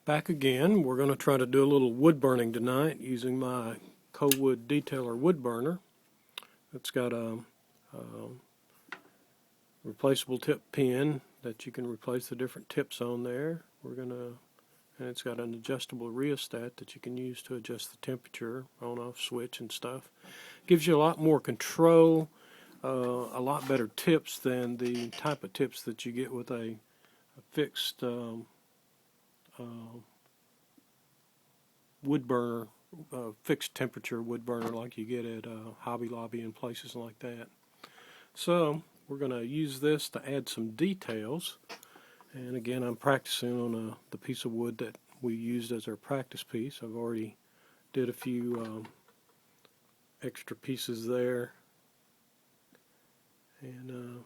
Back again. We're going to try to do a little wood burning tonight using my Cowood Detailer wood burner. It's got a replaceable tip pin that you can replace the different tips on there. And it's got an adjustable rheostat that you can use to adjust the temperature, on-off switch and stuff. Gives you a lot more control, a lot better tips than the type of tips that you get with a fixed wood burner, fixed temperature wood burner like you get at Hobby Lobby and places like that. So we're going to use this to add some details. And again, I'm practicing on the piece of wood that we used as our practice piece. I've already did a few extra pieces there and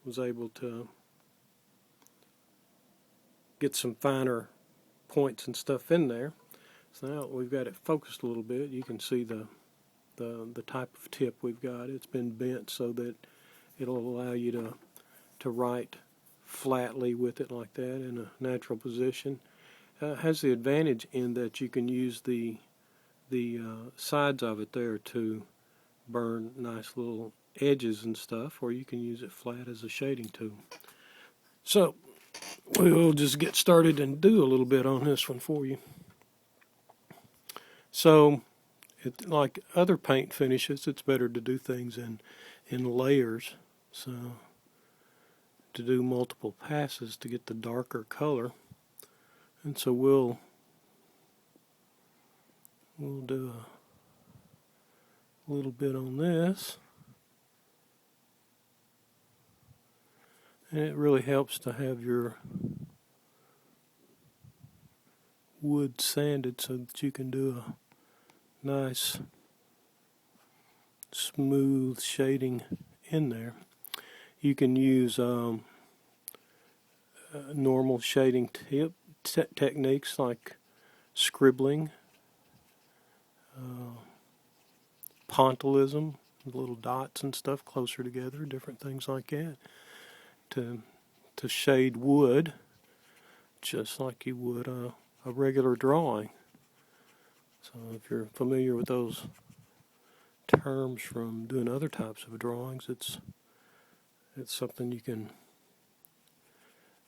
was able to get some finer points and stuff in there. So now we've got it focused a little bit. You can see the type of tip we've got. It's been bent so that it'll allow you to write flatly with it like that in a natural position. Has the advantage in that you can use the sides of it there to burn nice little edges and stuff, or you can use it flat as a shading tool. So we'll just get started and do a little bit on this one for you. So, like other paint finishes, it's better to do things in layers. So, to do multiple passes to get the darker color. And so we'll do a little bit on this. And it really helps to have your wood sanded so that you can do a nice smooth shading in there. You can use normal shading techniques like scribbling, pointillism, little dots and stuff closer together, different things like that, to shade wood just like you would a regular drawing. So if you're familiar with those terms from doing other types of drawings, it's something you can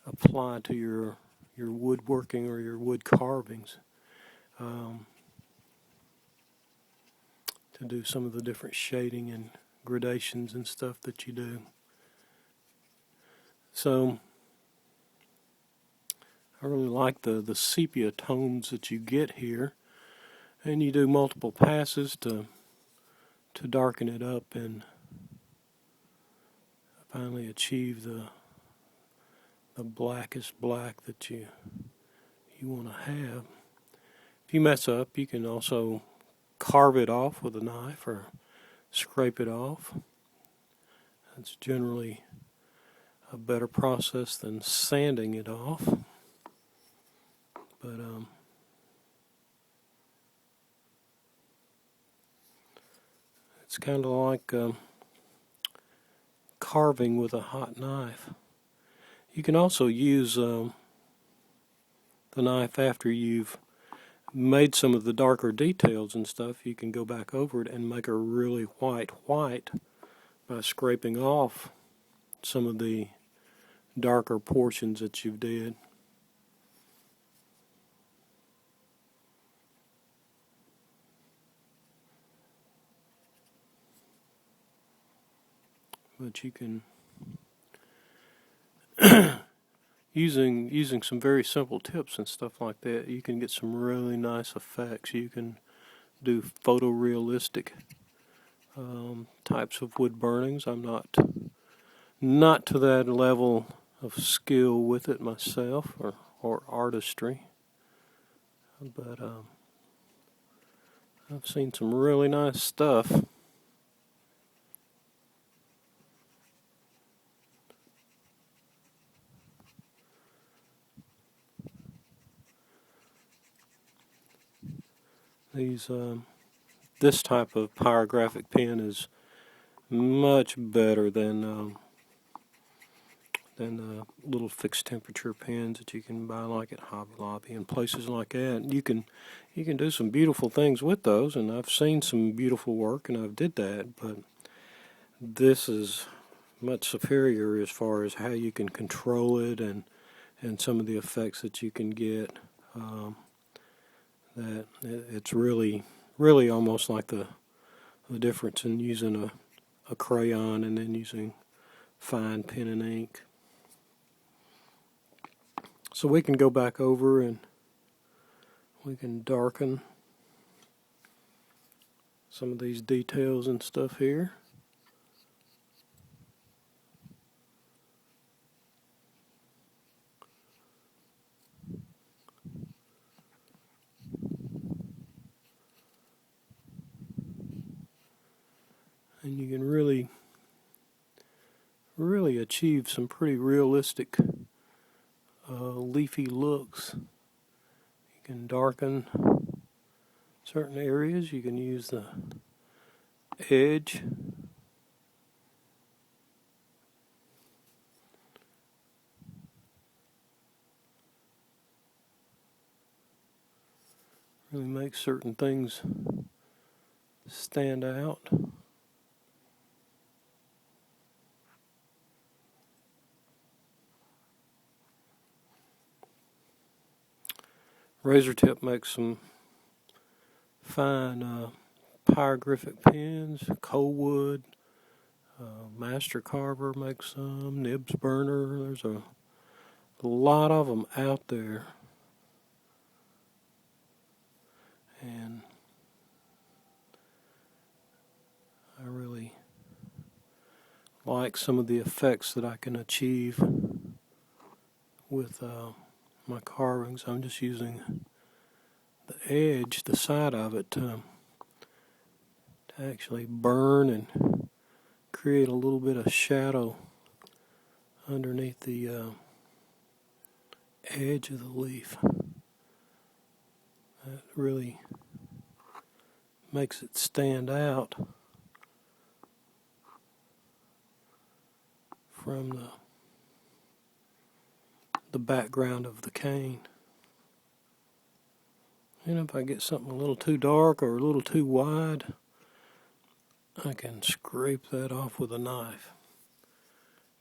apply to your woodworking or your wood carvings to do some of the different shading and gradations and stuff that you do. So I really like the sepia tones that you get here, and you do multiple passes to darken it up and finally achieve the blackest black that you want to have. If you mess up, you can also carve it off with a knife or scrape it off. That's generally a better process than sanding it off. But it's kind of like carving with a hot knife. You can also use the knife after you've made some of the darker details and stuff. You can go back over it and make a really white by scraping off some of the darker portions that you've did. But you can using some very simple tips and stuff like that, you can get some really nice effects. You can do photorealistic types of wood burnings. I'm not to that level of skill with it myself or artistry, but I've seen some really nice stuff. This type of pyrographic pen is much better than than little fixed temperature pens that you can buy like at Hobby Lobby and places like that. You can do some beautiful things with those, and I've seen some beautiful work, and I've did that. But this is much superior as far as how you can control it and some of the effects that you can get. That it's really almost like the difference in using a crayon and then using fine pen and ink. So we can go back over and we can darken some of these details and stuff here. And you can really achieve some pretty realistic leafy looks. You can darken certain areas. You can use the edge. Really make certain things stand out. Razor Tip makes some fine pyrographic pens. Coalwood, Master Carver makes some. Nibs Burner. There's a lot of them out there, and I really like some of the effects that I can achieve with my carvings. I'm just using the edge, the side of it, to actually burn and create a little bit of shadow underneath the edge of the leaf. That really makes it stand out from the background of the cane. And if I get something a little too dark or a little too wide, I can scrape that off with a knife.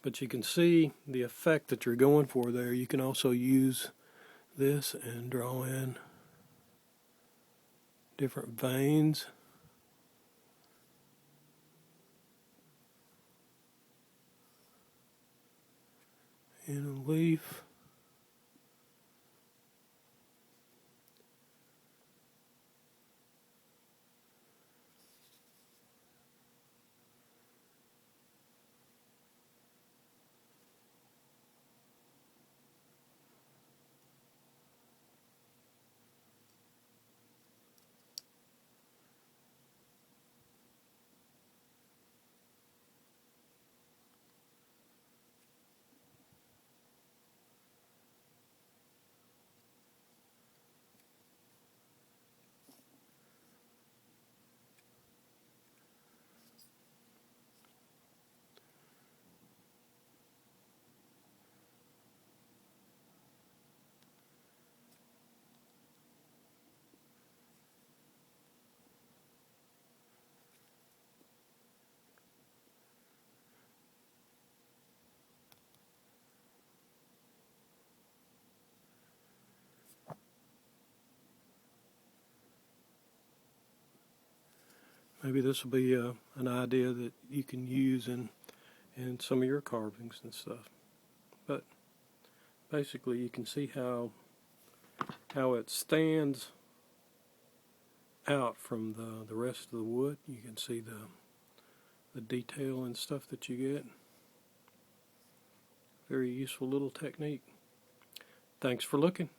But you can see the effect that you're going for there. You can also use this and draw in different veins. In a leaf. Maybe this will be an idea that you can use in some of your carvings and stuff. But basically you can see how it stands out from the rest of the wood. You can see the detail and stuff that you get. Very useful little technique. Thanks for looking.